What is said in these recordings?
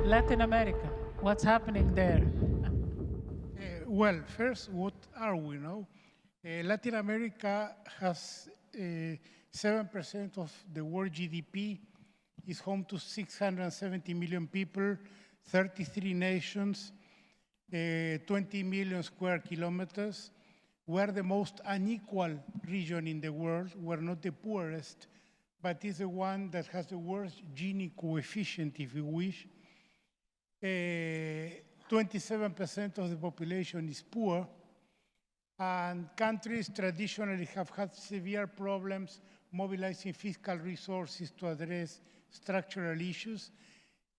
Latin America, what's happening there? Well, first, what are we now? Latin America has 7% of the world GDP, is home to 670 million people, 33 nations, 20 million square kilometers. We're the most unequal region in the world. We're not the poorest, but it's the one that has the worst Gini coefficient, if you wish. 27% of the population is poor, and countries traditionally have had severe problems mobilizing fiscal resources to address structural issues.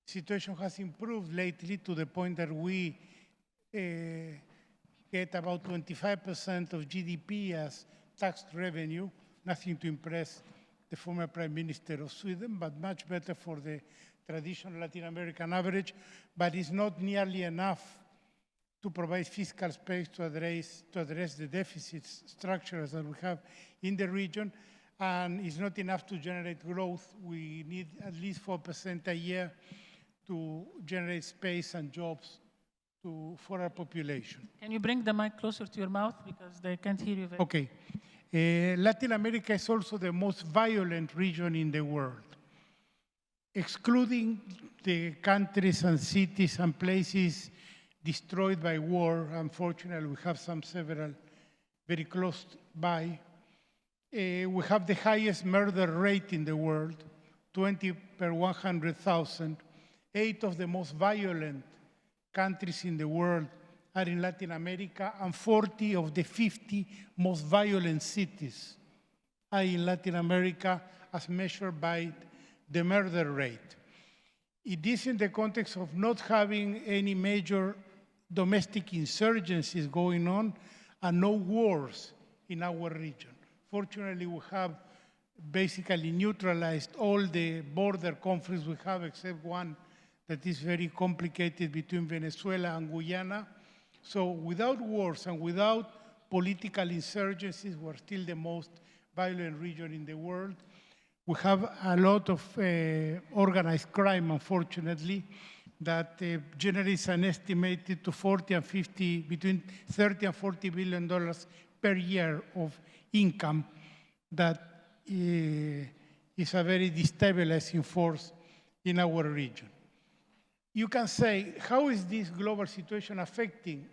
Situation has improved lately to the point that we get about 25% of GDP as tax revenue, nothing to impress the former Prime Minister of Sweden, but much better for the traditional Latin American average, but it's not nearly enough to provide fiscal space to address the deficit structures that we have in the region, and it's not enough to generate growth. We need at least 4% a year to generate space and jobs for our population. Can you bring the mic closer to your mouth because they can't hear you very well? Okay. Latin America is also the most violent region in the world. Excluding the countries and cities and places destroyed by war, unfortunately we have several very close by, we have the highest murder rate in the world, 20 per 100,000. 8 of the most violent countries in the world are in Latin America, and 40 of the 50 most violent cities are in Latin America as measured by the murder rate. It is in the context of not having any major domestic insurgencies going on and no wars in our region. Fortunately, we have basically neutralized all the border conflicts we have except one that is very complicated between Venezuela and Guyana. So without wars and without political insurgencies, we're still the most violent region in the world. We have a lot of organized crime, unfortunately, that generates an estimated to between 30 and $40 billion per year of income that is a very destabilizing force in our region. You can say, how is this global situation affecting,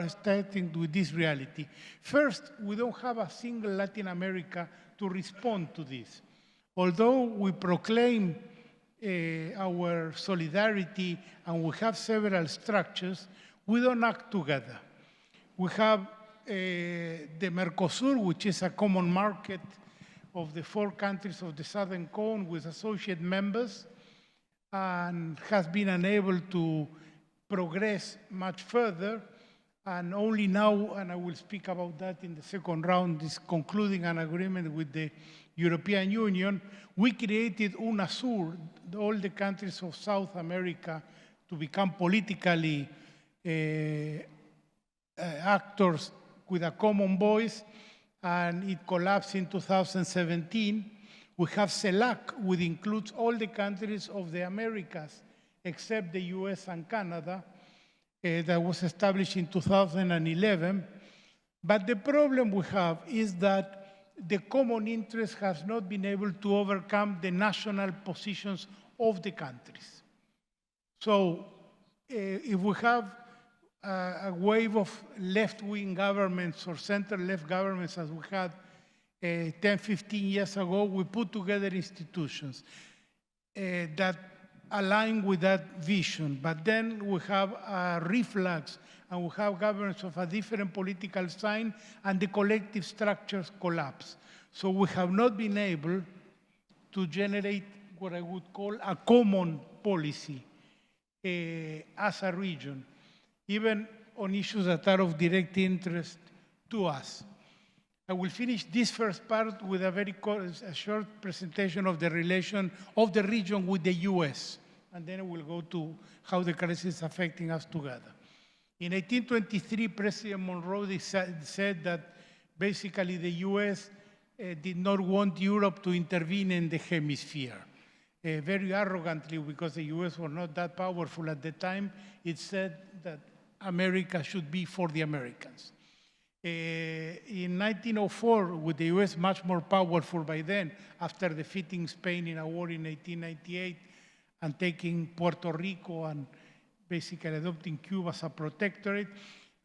starting with this reality? First, we don't have a single Latin America to respond to this. Although we proclaim our solidarity and we have several structures, we don't act together. We have the Mercosur, which is a common market of the 4 countries of the Southern Cone with associate members, and has been unable to progress much further. And only now, and I will speak about that in the second round, is concluding an agreement with the European Union. We created UNASUR, all the countries of South America, to become politically actors with a common voice, and it collapsed in 2017. We have CELAC, which includes all the countries of the Americas, except the US and Canada, that was established in 2011. But the problem we have is that the common interest has not been able to overcome the national positions of the countries. So if we have a wave of left-wing governments or center-left governments as we had 10, 15 years ago, we put together institutions that align with that vision. But then we have a reflux, and we have governments of a different political sign, and the collective structures collapse. So we have not been able to generate what I would call a common policy as a region, even on issues that are of direct interest to us. I will finish this first part with a short presentation of the relation of the region with the US, and then we'll go to how the crisis is affecting us together. In 1823, President Monroe said that basically the US did not want Europe to intervene in the hemisphere. very arrogantly, because the US was not that powerful at the time, it said that America should be for the Americans. In 1904, with the US much more powerful by then, after defeating Spain in a war in 1898 and taking Puerto Rico and basically adopting Cuba as a protectorate,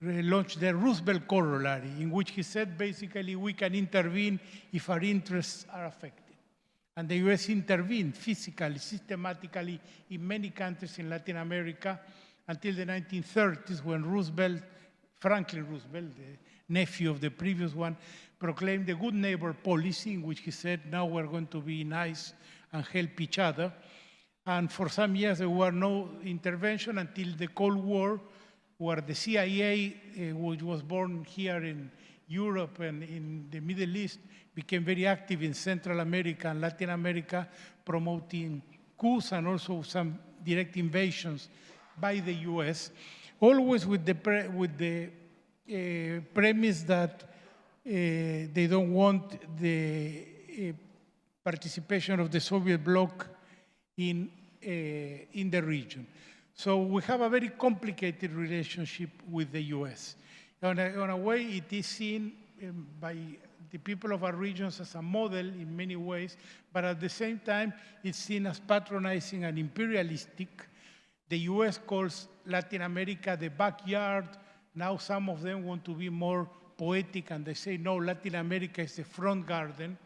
launched the Roosevelt Corollary, in which he said basically we can intervene if our interests are affected. And the US intervened physically, systematically in many countries in Latin America until the 1930s, when Franklin Roosevelt, the nephew of the previous one, proclaimed the good neighbor policy, in which he said, now we're going to be nice and help each other. And for some years, there were no intervention until the Cold War, where the CIA, which was born here in Europe and in the Middle East, became very active in Central America and Latin America, promoting coups and also some direct invasions by the US, always with the premise that they don't want the participation of the Soviet bloc in the region. So we have a very complicated relationship with the US. On a way, it is seen by the people of our regions as a model in many ways, but at the same time, it's seen as patronizing and imperialistic. The US calls Latin America the backyard. Now some of them want to be more poetic, and they say, no, Latin America is the front garden.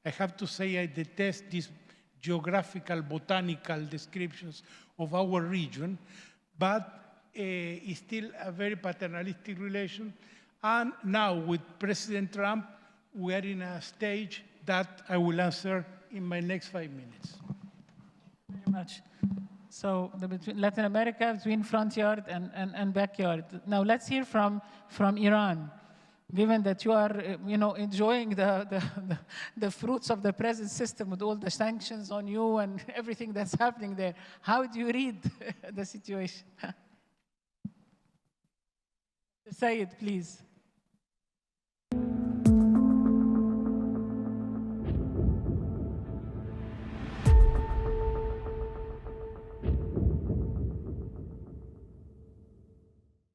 I have to say I detest these geographical, botanical descriptions of our region, but it's still a very paternalistic relation. And now with President Trump, we are in a stage that I will answer in my next 5 minutes. Very much. So between Latin America, between front yard and backyard. Now let's hear from Iran. Given that you are, enjoying the fruits of the present system with all the sanctions on you and everything that's happening there, how do you read the situation? Say it, please.